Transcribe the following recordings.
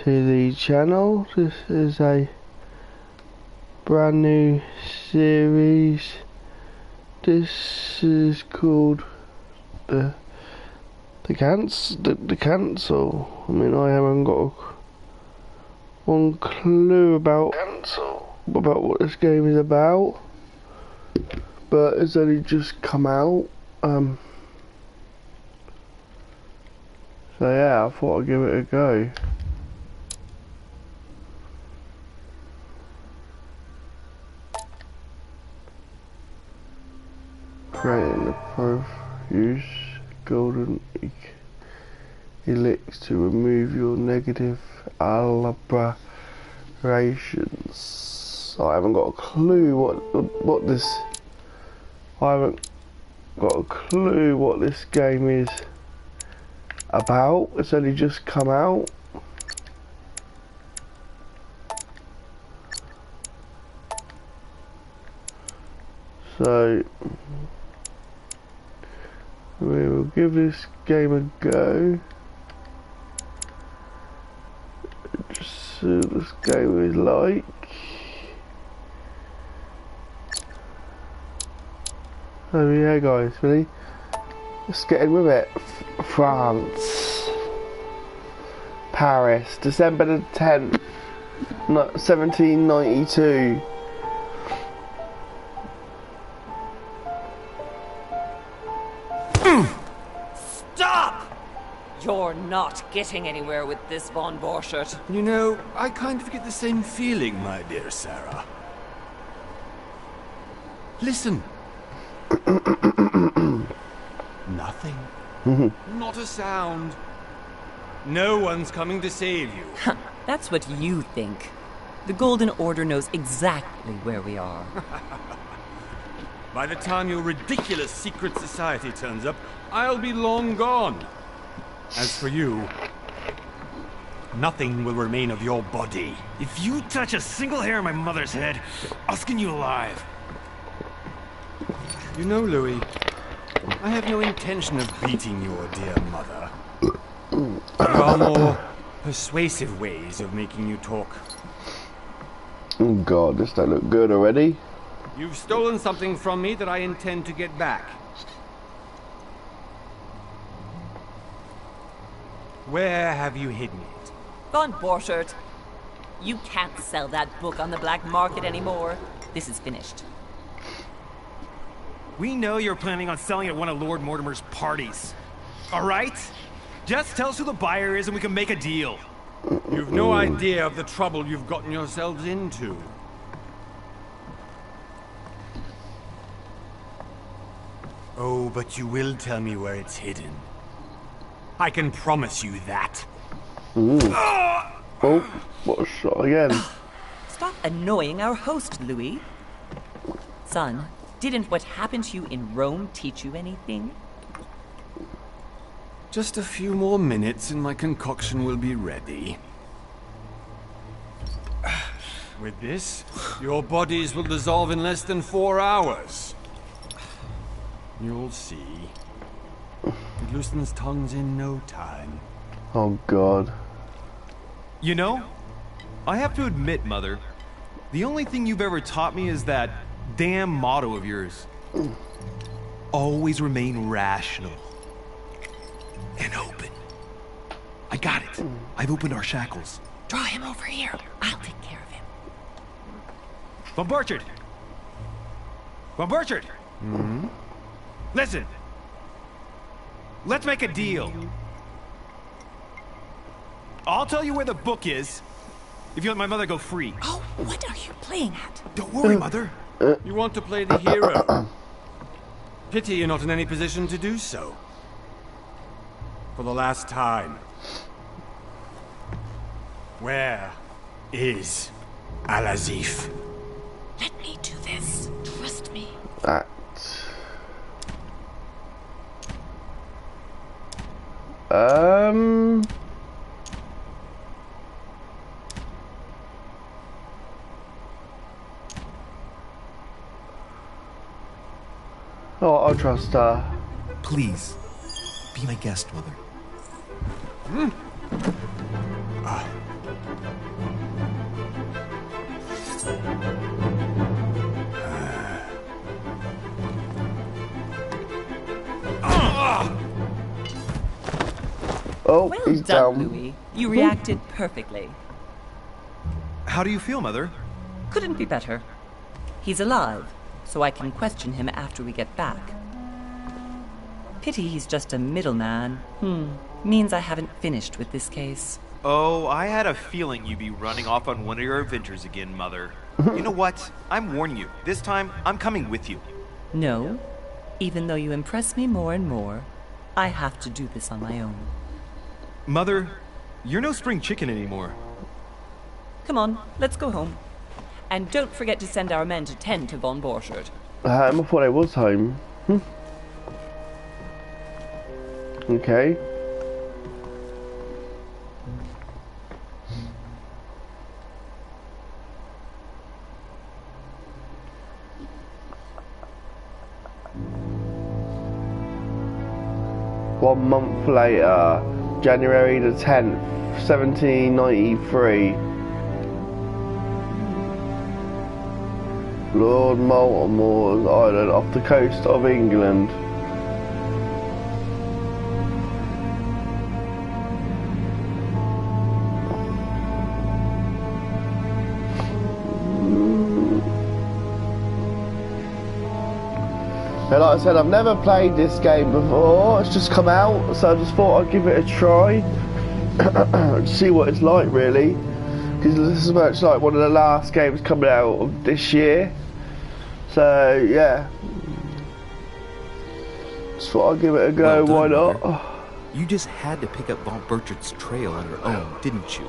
to the channel. This is a brand new series. This is called the cancel. I mean, I haven't got one clue about what this game is about, but it's only just come out. So yeah, I thought I'd give it a go. Creating the Profuse Golden Elixir to remove your negative aberrations. I haven't got a clue what this. I haven't got a clue what this game is about. It's only just come out. So we will give this game a go. Just see what this game is like. So yeah guys, ready? Let's get in with it. France. Paris, December the 10th, 1792. Stop! You're not getting anywhere with this, Von Borchert. You know, I kind of get the same feeling, my dear Sarah. Listen. Nothing. Not a sound. No one's coming to save you. That's what you think. The Golden Order knows exactly where we are. By the time your ridiculous secret society turns up, I'll be long gone. As for you, nothing will remain of your body. If you touch a single hair on my mother's head, I'll skin you alive. You know, Louis, I have no intention of beating your dear mother. There are more persuasive ways of making you talk. Oh god, this don't look good already. You've stolen something from me that I intend to get back. Where have you hidden it? Von Borchert, you can't sell that book on the black market anymore. This is finished. We know you're planning on selling at one of Lord Mortimer's parties. All right? Just tell us who the buyer is and we can make a deal. You've no idea of the trouble you've gotten yourselves into. Oh, but you will tell me where it's hidden. I can promise you that. Oh, what a shot again. Stop annoying our host, Louis. Son, didn't what happened to you in Rome teach you anything? Just a few more minutes and my concoction will be ready. With this, your bodies will dissolve in less than 4 hours. You'll see. It loosens tongues in no time. Oh god. You know, I have to admit, Mother, the only thing you've ever taught me is that damn motto of yours. Always remain rational. And open. I got it. I've opened our shackles. Draw him over here. I'll take care of him. Von Borchert! Von Borchert! Listen. Let's make a deal. I'll tell you where the book is if you let my mother go free. Oh, what are you playing at? Don't worry, Mother. You want to play the hero. Pity you're not in any position to do so. For the last time. Where is Al-Azif? Let me do this. Trust me. That. Oh, I'll trust her. Please, be my guest, Mother. Oh, Well he's done, down. Louis. You reacted perfectly. How do you feel, Mother? Couldn't be better. He's alive, so I can question him after we get back. Pity he's just a middleman. Means I haven't finished with this case. Oh, I had a feeling you'd be running off on one of your adventures again, Mother. You know what? I'm warning you. This time, I'm coming with you. No, even though you impress me more and more, I have to do this on my own. Mother, you're no spring chicken anymore. Come on, let's go home. And don't forget to send our men to tend to Von Borchardt. I thought I was home. Okay. One month later, January the 10th, 1793. Lord Baltimore's Island off the coast of England. And like I said, I've never played this game before. It's just come out, so I just thought I'd give it a try. See what it's like, really. Because this is much like one of the last games coming out of this year. So, yeah. Just thought I'd give it a go, Well done, why not? Mother. You just had to pick up Von Borchardt's trail on your own, didn't you?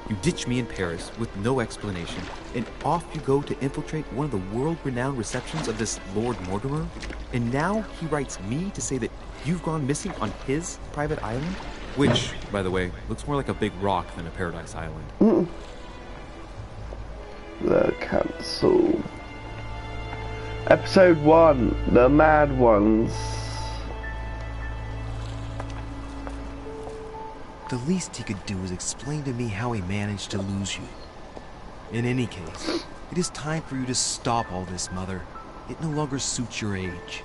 You ditched me in Paris with no explanation, and off you go to infiltrate one of the world-renowned receptions of this Lord Mortimer? And now he writes me to say that you've gone missing on his private island? Which, by the way, looks more like a big rock than a paradise island. The cancel. Episode 1, The Mad Ones. The least he could do is explain to me how he managed to lose you. In any case, it is time for you to stop all this, Mother. It no longer suits your age.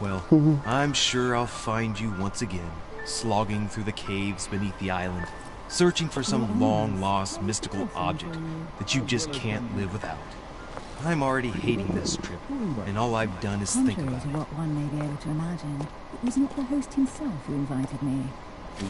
Well, I'm sure I'll find you once again, slogging through the caves beneath the island, searching for some long-lost mystical object that you just can't live without. I'm already hating this trip, and all I've done is think Contrary about to it. what one may be able to imagine, it was not the host himself who invited me.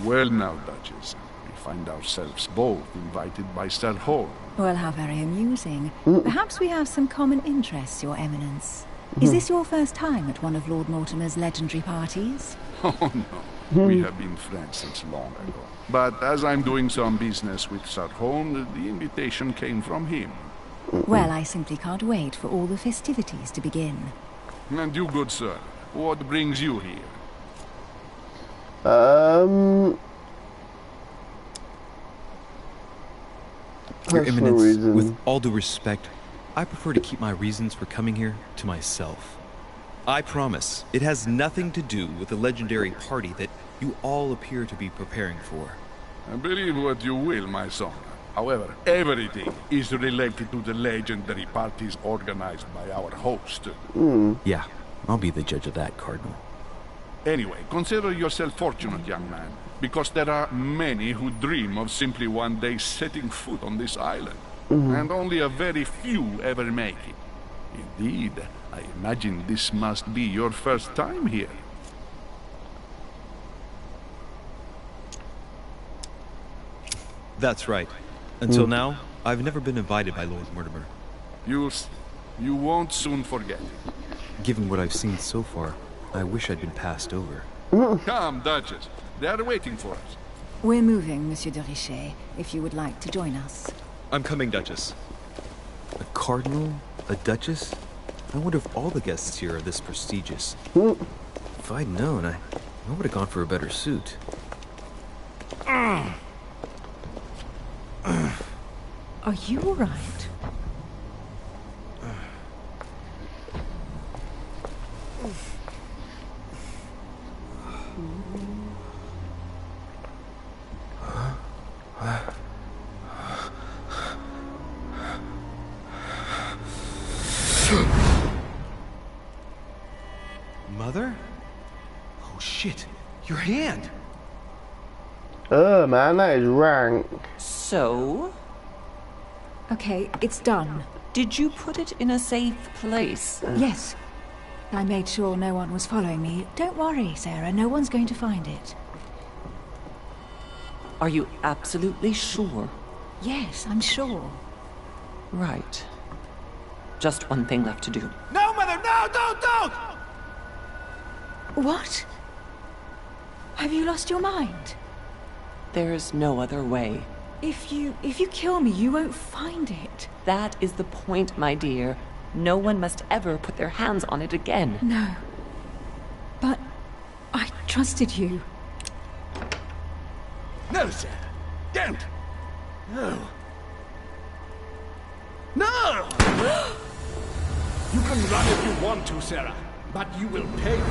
Well now, Duchess, we find ourselves both invited by Sir Holm. Well, how very amusing. Perhaps we have some common interests, Your Eminence. Is this your first time at one of Lord Mortimer's legendary parties? Oh no, we have been friends since long ago. But as I'm doing some business with Sir Holm, the invitation came from him. Well, I simply can't wait for all the festivities to begin. And you, good sir, what brings you here? Your Personal Eminence, reason. with all due respect, I prefer to keep my reasons for coming here to myself. I promise, it has nothing to do with the legendary party that you all appear to be preparing for. Believe what you will, my son. However, everything is related to the legendary parties organized by our host. Yeah, I'll be the judge of that, Cardinal. Anyway, consider yourself fortunate, young man, because there are many who dream of simply one day setting foot on this island, and only a very few ever make it. Indeed, I imagine this must be your first time here. That's right. Until now, I've never been invited by Lord Mortimer. You won't soon forget it. Given what I've seen so far, I wish I'd been passed over. Come, Duchess. They are waiting for us. We're moving, Monsieur de Richet, if you would like to join us. I'm coming, Duchess. A cardinal? A duchess? I wonder if all the guests here are this prestigious. If I'd known, I would have gone for a better suit. Are you all right? Mother? Oh shit, your hand! Man, that is rank. So, Okay, it's done. did you put it in a safe place? Yes. I made sure no one was following me. Don't worry, Sarah. No one's going to find it. Are you absolutely sure? Yes, I'm sure. Right. Just one thing left to do. No, Mother, no, don't! What? Have you lost your mind? There's no other way. If you kill me, you won't find it. That is the point, my dear. No one must ever put their hands on it again. No. But I trusted you. No, sir. Don't. No. No! You can run if you want to, Sarah, but you will pay.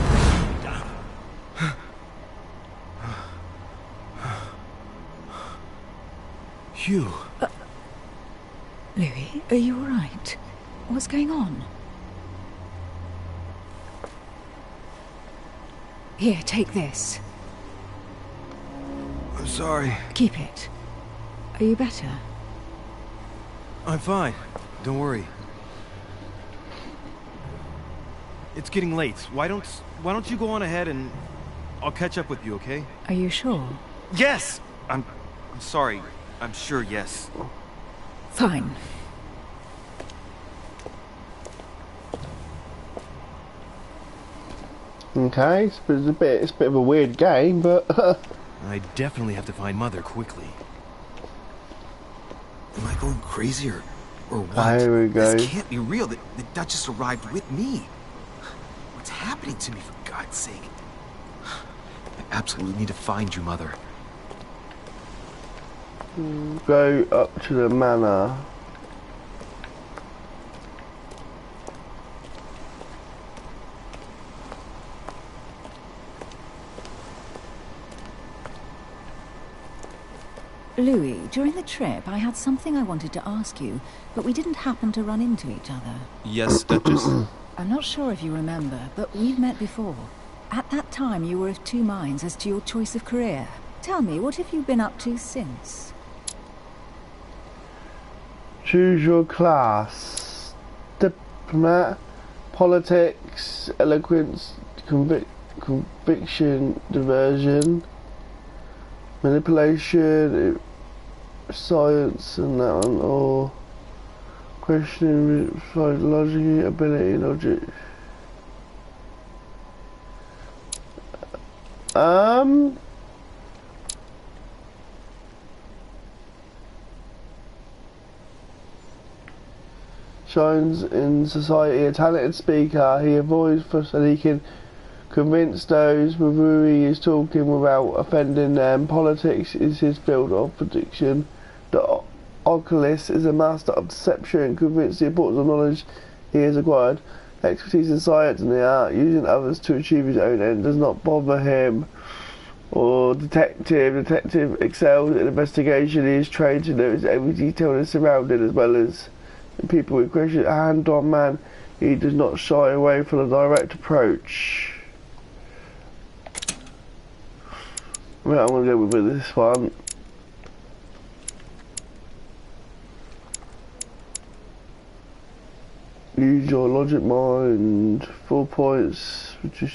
Hugh. Louis, are you all right? What's going on? Here, take this. I'm sorry. Keep it. Are you better? I'm fine. Don't worry. It's getting late. Why don't you go on ahead and I'll catch up with you, okay? Are you sure? Yes! I'm sorry. I'm sure, yes. Fine. Okay, it's a bit of a weird game, but I definitely have to find Mother quickly. Am I going crazy or what? Here we go. This can't be real. The Duchess arrived with me. What's happening to me, for God's sake? I absolutely need to find you, Mother. go up to the manor. Louis, during the trip, I had something I wanted to ask you, but we didn't happen to run into each other. Yes, Duchess. I'm not sure if you remember, but we've met before. At that time, you were of two minds as to your choice of career. Tell me, what have you been up to since? Choose your class. Diplomat, politics, eloquence, conviction, diversion, manipulation, science, and that one, or questioning, logic, ability, logic. Shines in society, a talented speaker. He avoids fuss and he can convince those with who he is talking without offending them. Politics is his field of prediction. The oculist is a master of deception and convince the importance of knowledge he has acquired. Expertise in science and the art, using others to achieve his own end, does not bother him. Or detective excels in investigation. He is trained to notice every detail in his surroundings as well as in people with question. A hand-on man, he does not shy away from a direct approach. Right, I'm gonna go with this one. Use your logic mind. 4 points, which is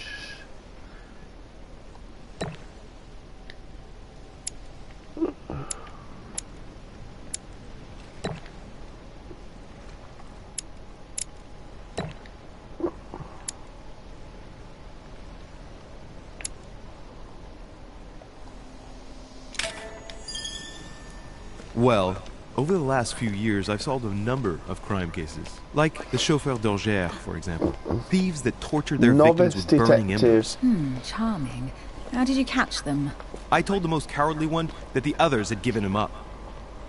Well, over the last few years, I've solved a number of crime cases. Like the chauffeur d'Angers, for example. Thieves that tortured their victims with burning embers. Charming. How did you catch them? I told the most cowardly one that the others had given him up.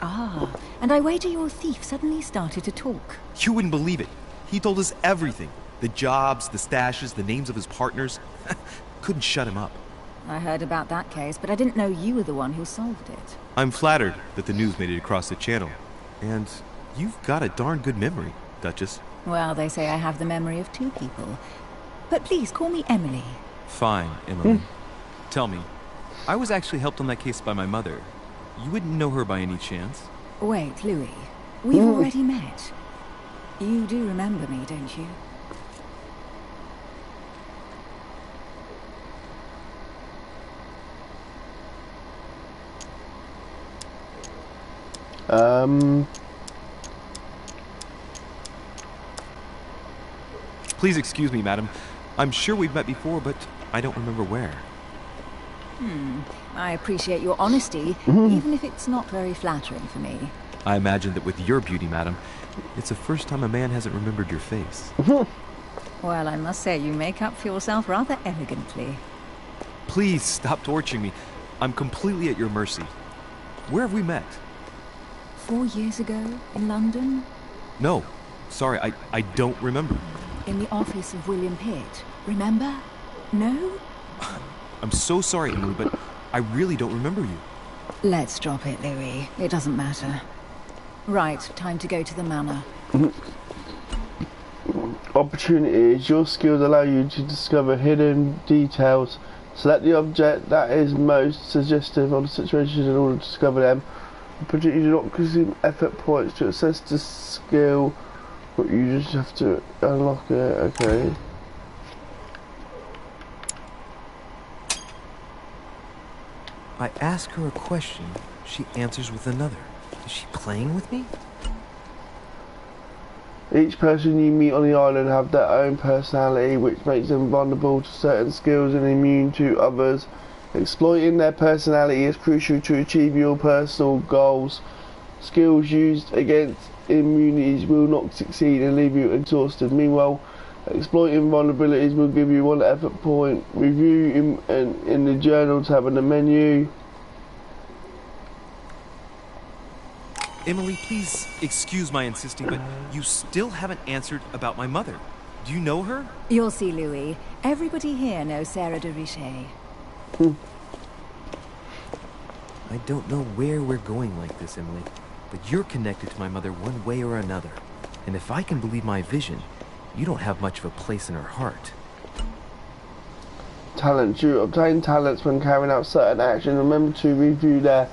Ah, and I wager your thief suddenly started to talk. You wouldn't believe it. He told us everything. The jobs, the stashes, the names of his partners. Couldn't shut him up. I heard about that case, but I didn't know you were the one who solved it. I'm flattered that the news made it across the channel. And you've got a darn good memory, Duchess. Well, they say I have the memory of two people. But please, call me Emily. Fine, Emily. Tell me, I was actually helped on that case by my mother. You wouldn't know her by any chance? Wait, Louis. We've already met. You do remember me, don't you? Please excuse me, madam. I'm sure we've met before, but I don't remember where. I appreciate your honesty, even if it's not very flattering for me. I imagine that with your beauty, madam, it's the first time a man hasn't remembered your face. Well, I must say you make up for yourself rather elegantly. Please stop torturing me. I'm completely at your mercy. Where have we met? 4 years ago, in London? No. Sorry, I don't remember. In the office of William Pitt. Remember? No? I'm so sorry, Emily, but I really don't remember you. Let's drop it, Louis. It doesn't matter. Right, time to go to the manor. Opportunities. Your skills allow you to discover hidden details. Select the object that is most suggestive of the situation in order to discover them. Opportunities do not consume effort points to access the skill, but you just have to unlock it. Okay. I ask her a question, she answers with another. Is she playing with me? Each person you meet on the island have their own personality, which makes them vulnerable to certain skills and immune to others. Exploiting their personality is crucial to achieve your personal goals. Skills used against immunities will not succeed and leave you exhausted. Meanwhile, exploiting vulnerabilities will give you 1 effort point. Review in the journal tab in the menu. Emily, please excuse my insisting, but you still haven't answered about my mother. Do you know her? You'll see, Louis. Everybody here knows Sarah de Richet. I don't know where we're going like this, Emily, but you're connected to my mother one way or another. And if I can believe my vision, you don't have much of a place in her heart. Talents. You obtain talents when carrying out certain actions. Remember to review their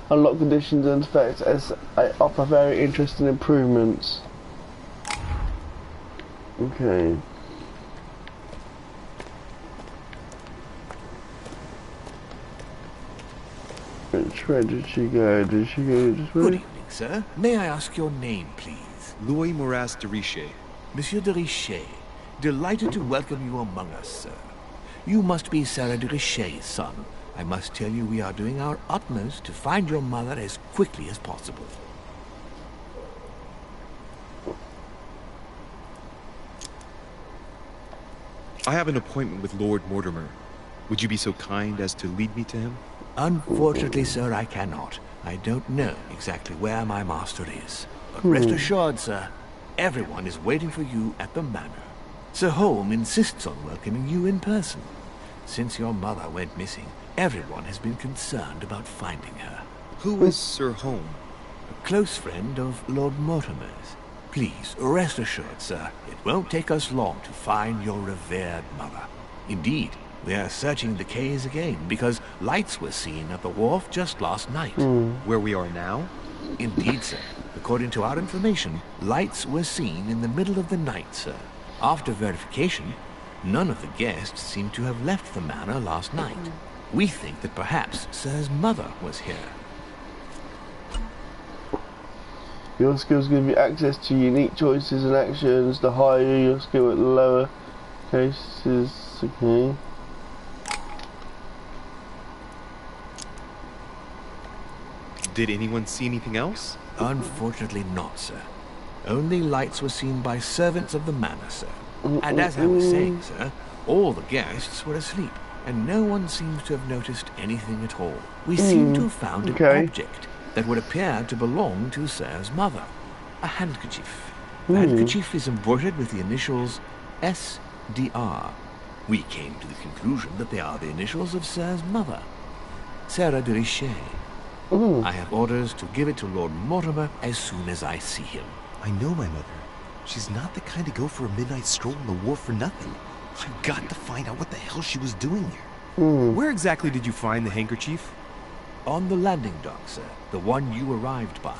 unlock conditions and effects as I offer very interesting improvements. Okay. Which way did she go? Did she go this way? Good evening, sir. May I ask your name, please? Louis Moras de Richet. Monsieur de Richet. Delighted to welcome you among us, sir. You must be Sarah de Richet's son. I must tell you we are doing our utmost to find your mother as quickly as possible. I have an appointment with Lord Mortimer. Would you be so kind as to lead me to him? Unfortunately, sir, I cannot. I don't know exactly where my master is. But rest assured, sir, everyone is waiting for you at the manor. Sir Holm insists on welcoming you in person. Since your mother went missing, everyone has been concerned about finding her. Who is Sir Holm? A close friend of Lord Mortimer's. Please, rest assured, sir, it won't take us long to find your revered mother. Indeed, we are searching the quays again because lights were seen at the wharf just last night. Where we are now? Indeed, sir. According to our information, lights were seen in the middle of the night, sir. After verification, none of the guests seem to have left the manor last night. We think that perhaps Sir's mother was here. Your skills give you access to unique choices and actions. The higher your skill, at the lower cases. Okay. Did anyone see anything else? Unfortunately not, sir. Only lights were seen by servants of the manor, sir. And as I was saying, sir, all the guests were asleep, and no one seems to have noticed anything at all. We seem to have found an object that would appear to belong to Sir's mother. A handkerchief. The handkerchief is embroidered with the initials SDR. We came to the conclusion that they are the initials of Sir's mother, Sarah de Richet. I have orders to give it to Lord Mortimer as soon as I see him. I know my mother. She's not the kind to go for a midnight stroll on the wharf for nothing. I've got to find out what the hell she was doing there. Where exactly did you find the handkerchief? On the landing dock, sir. The one you arrived by.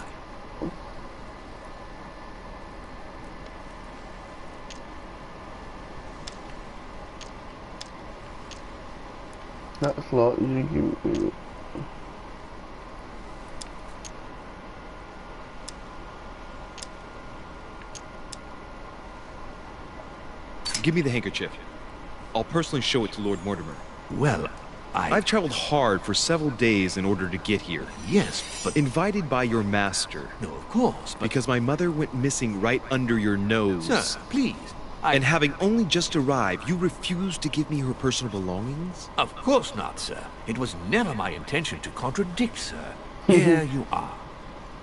That's like you. Give me the handkerchief. I'll personally show it to Lord Mortimer. Well, I've traveled hard for several days in order to get here. Yes, but... Invited by your master. No, of course, but... Because my mother went missing right under your nose. Sir, please. And having only just arrived, you refused to give me her personal belongings? Of course not, sir. It was never my intention to contradict, sir. Here you are.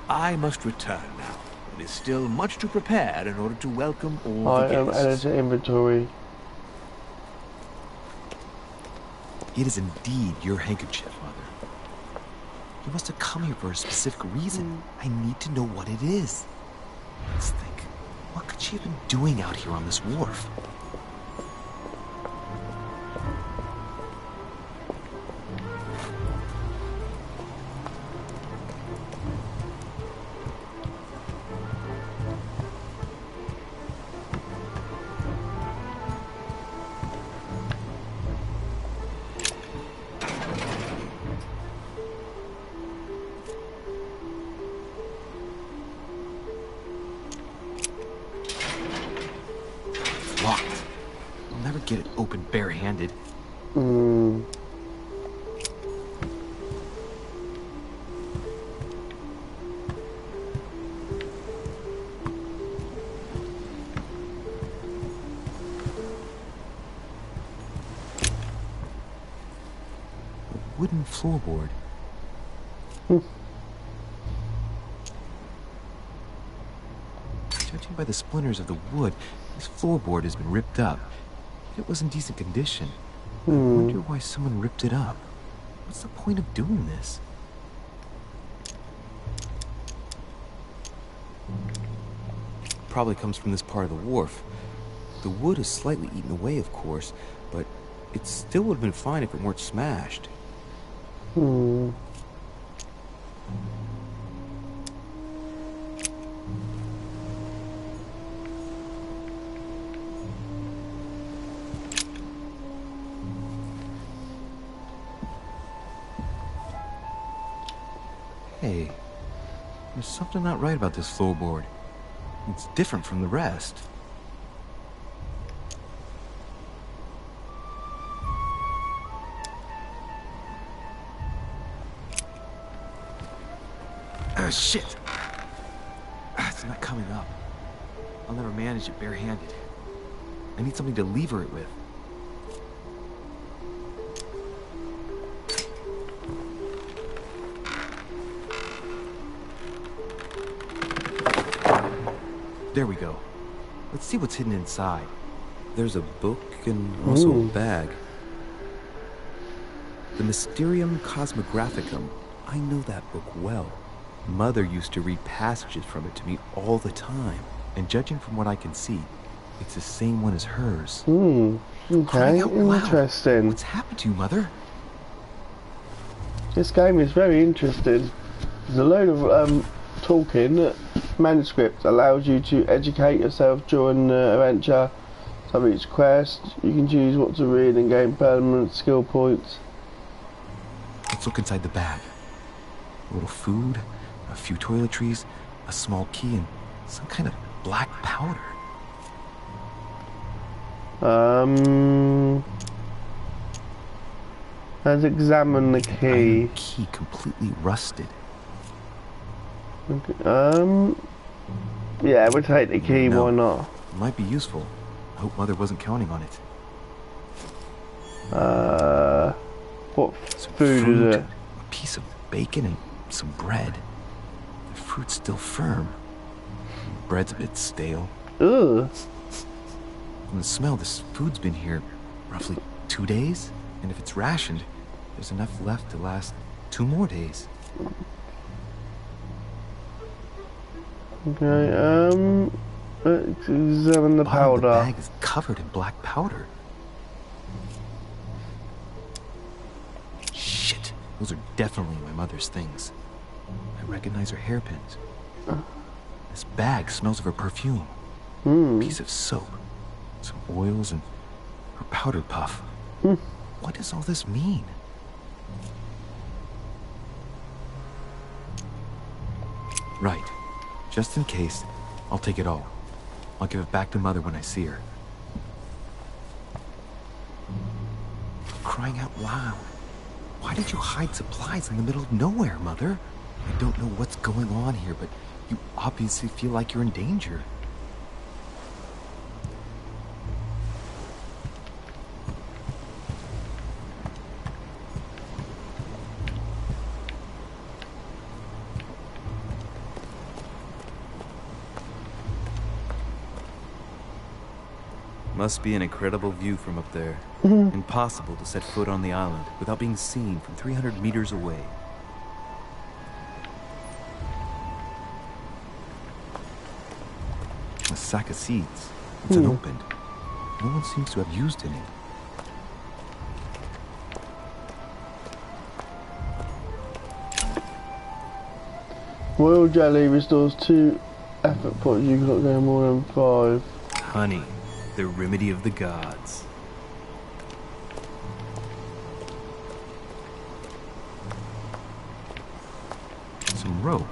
I must return now. It is still much to prepare in order to welcome all the guests. Editor inventory. It is indeed your handkerchief, Mother. You must have come here for a specific reason. I need to know what it is. Let's think. What could she have been doing out here on this wharf? Locked. I'll never get it open barehanded. A wooden floorboard. Judging by the splinters of the wood, this floorboard has been ripped up. It was in decent condition. I wonder why someone ripped it up. What's the point of doing this? Probably comes from this part of the wharf. The wood is slightly eaten away, of course, but it still would have been fine if it weren't smashed. Hey, there's something not right about this floorboard. It's different from the rest. Shit! It's not coming up. I'll never manage it barehanded. I need something to lever it with. There we go. Let's see what's hidden inside. There's a book and also a bag. The Mysterium Cosmographicum. I know that book well. Mother used to read passages from it to me all the time. And judging from what I can see, it's the same one as hers. Okay, interesting. What's happened to you, Mother? This game is very interesting. There's a load of talking. Manuscript allows you to educate yourself during the adventure. So each quest, you can choose what to read and gain permanent skill points. Let's look inside the bag. A little food, a few toiletries, a small key, and some kind of black powder. Let's examine the key. Key completely rusted. Okay, yeah, we'll take the key, why not? It might be useful. I hope Mother wasn't counting on it. What food is it? A piece of bacon and some bread. The fruit's still firm. Bread's a bit stale. Ugh. From the smell, this food's been here roughly 2 days. And if it's rationed, there's enough left to last 2 more days. Okay, let's examine the powder. The bag is covered in black powder. Those are definitely my mother's things. I recognize her hairpins. This bag smells of her perfume. A piece of soap, some oils, and her powder puff. What does all this mean? Right. Just in case, I'll take it all. I'll give it back to Mother when I see her. For crying out loud. Why did you hide supplies in the middle of nowhere, Mother? I don't know what's going on here, but you obviously feel like you're in danger. Must be an incredible view from up there. Impossible to set foot on the island without being seen from 300 meters away. A sack of seeds. It's unopened. No one seems to have used any. Royal jelly restores 2 effort points. You cannot go more than 5. Honey, the remedy of the gods. Some rope.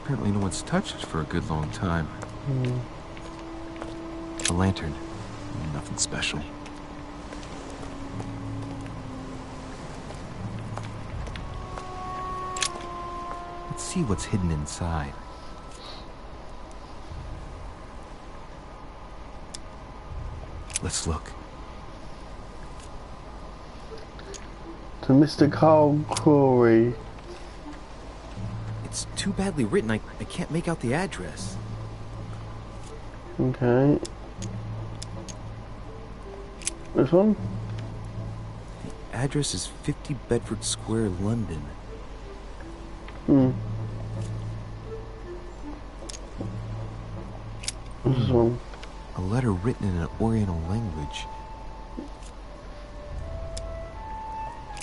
Apparently no one's touched it for a good long time. A lantern. Nothing special. Let's see what's hidden inside. Let's look. To Mr. Carl Corey. It's too badly written, I can't make out the address. Okay. This one? The address is 50 Bedford Square, London. This one. A letter written in an Oriental language.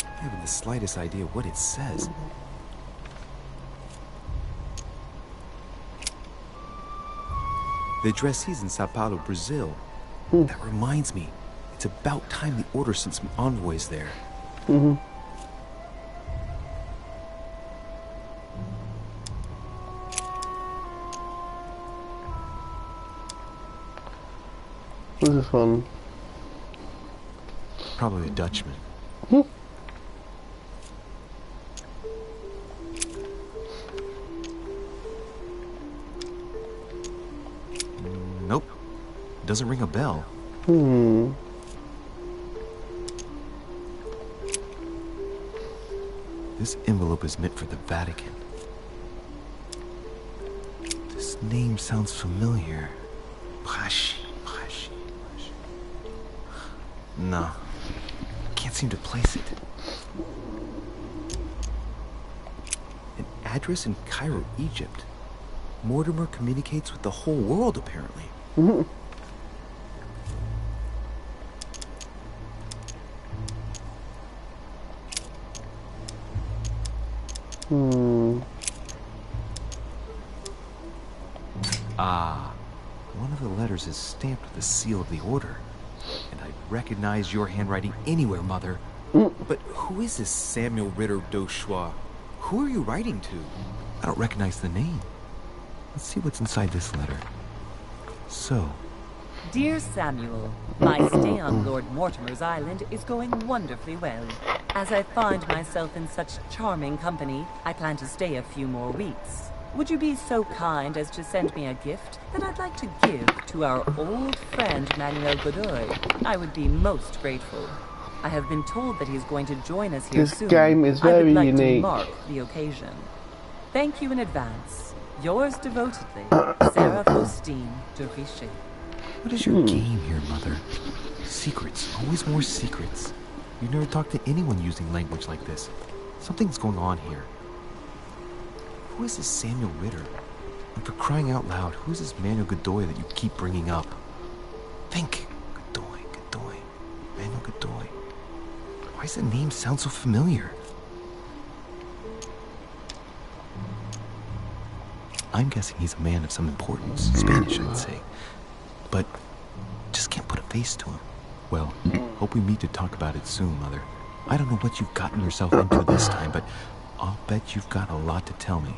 I haven't the slightest idea what it says. The addressee's in Sao Paulo, Brazil. That reminds me, it's about time the Order sent some envoys there. What's this one? Probably a Dutchman. Nope. Doesn't ring a bell. This envelope is meant for the Vatican. This name sounds familiar. Braschi. No. Can't seem to place it. An address in Cairo, Egypt. Mortimer communicates with the whole world, apparently. Ah, one of the letters is stamped with the seal of the Order. And I recognize your handwriting anywhere, Mother. But who is this Samuel Ritter d'Auchois? Who are you writing to? I don't recognize the name. Let's see what's inside this letter. So, Dear Samuel, my stay on Lord Mortimer's island is going wonderfully well. As I find myself in such charming company, I plan to stay a few more weeks. Would you be so kind as to send me a gift that I'd like to give to our old friend Manuel Godoy? I would be most grateful. I have been told that he's going to join us here soon. This game is very I would like unique. to mark the occasion. Thank you in advance. Yours devotedly, Sarah Faustine de Richet. what is your game here, Mother? Secrets. Always more secrets. You've never talked to anyone using language like this. Something's going on here. Who is this Samuel Ritter? And for crying out loud, who is this Manuel Godoy that you keep bringing up? Think. Godoy. Manuel Godoy. Why does the name sound so familiar? I'm guessing he's a man of some importance. Spanish, I'd say. But just can't put a face to him. Well, hope we meet to talk about it soon, Mother. I don't know what you've gotten yourself into this time, but I'll bet you've got a lot to tell me.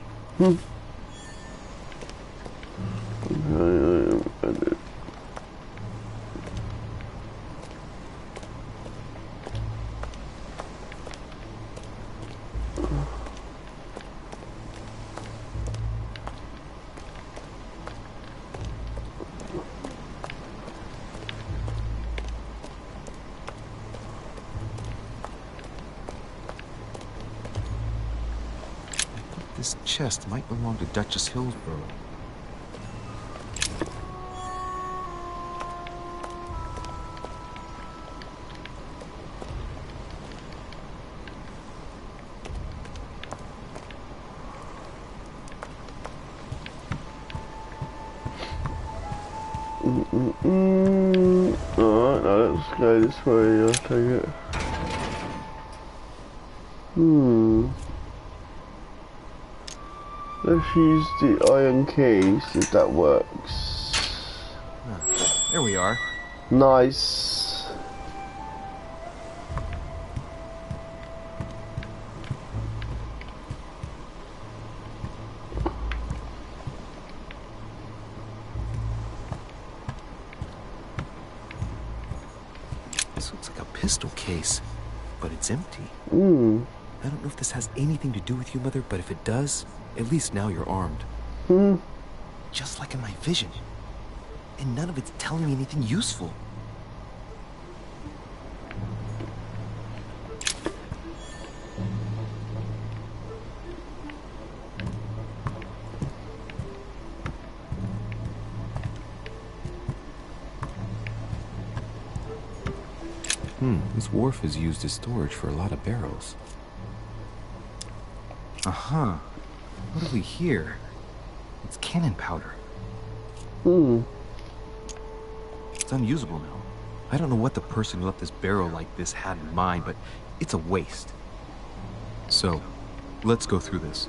This chest might belong to Duchess Hillsborough. Alright, now let's go this way, I'll take it. Let's use the iron key, see if that works. There we are. Nice. This looks like a pistol case, but it's empty. I don't know if this has anything to do with you, Mother, but if it does, at least now you're armed. Just like in my vision. And none of it's telling me anything useful. This wharf is used as storage for a lot of barrels. What do we hear? It's cannon powder. It's unusable now. I don't know what the person who left this barrel like this had in mind, but it's a waste. So, let's go through this.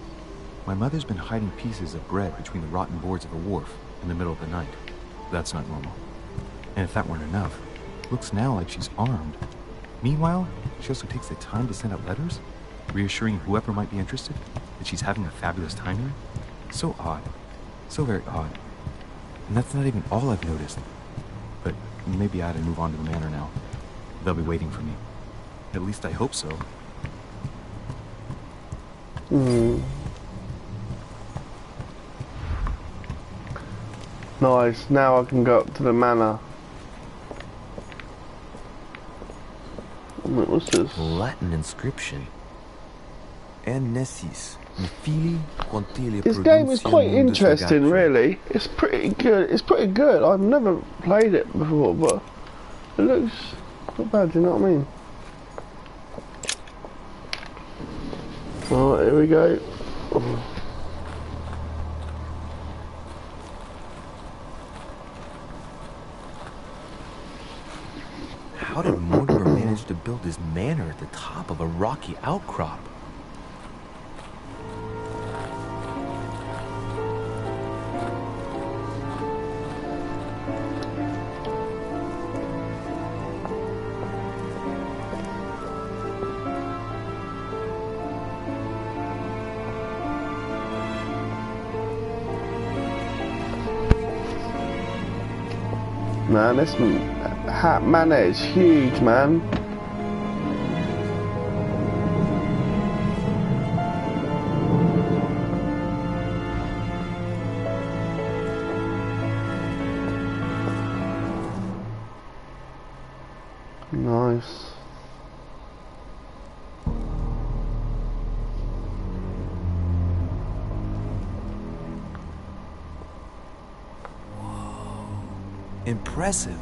My mother's been hiding pieces of bread between the rotten boards of a wharf in the middle of the night. That's not normal. And if that weren't enough, looks now like she's armed. Meanwhile, she also takes the time to send out letters, reassuring whoever might be interested that she's having a fabulous time here. So odd. So very odd. And that's not even all I've noticed. But maybe I ought to move on to the manor now. They'll be waiting for me. At least I hope so. Nice, now I can go up to the manor. What's this? Latin inscription. Annesis. This game is quite interesting, really. It's pretty good. It's pretty good. I've never played it before, but it looks not bad. You know what I mean? Alright, here we go. How did Mortimer manage to build his manor at the top of a rocky outcrop? Man, this manor is huge, man. Nice. Impressive.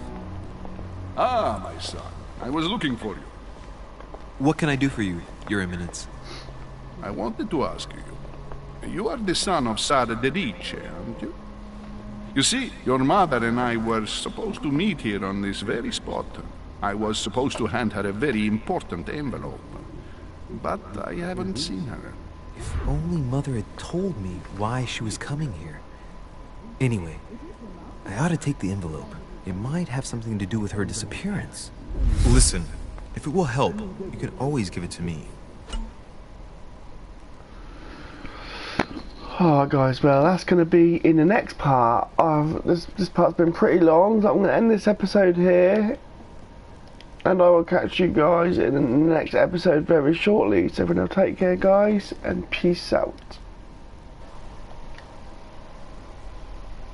Ah, my son. I was looking for you. What can I do for you, Your Eminence? I wanted to ask you. You are the son of Sara de Ricci, aren't you? You see, your mother and I were supposed to meet here on this very spot. I was supposed to hand her a very important envelope. But I haven't seen her. If only Mother had told me why she was coming here. Anyway, I ought to take the envelope. It might have something to do with her disappearance. Listen, if it will help, you can always give it to me. Alright guys, well that's going to be in the next part. This part's been pretty long, so I'm going to end this episode here. And I will catch you guys in the next episode very shortly. So for now, take care guys, and peace out.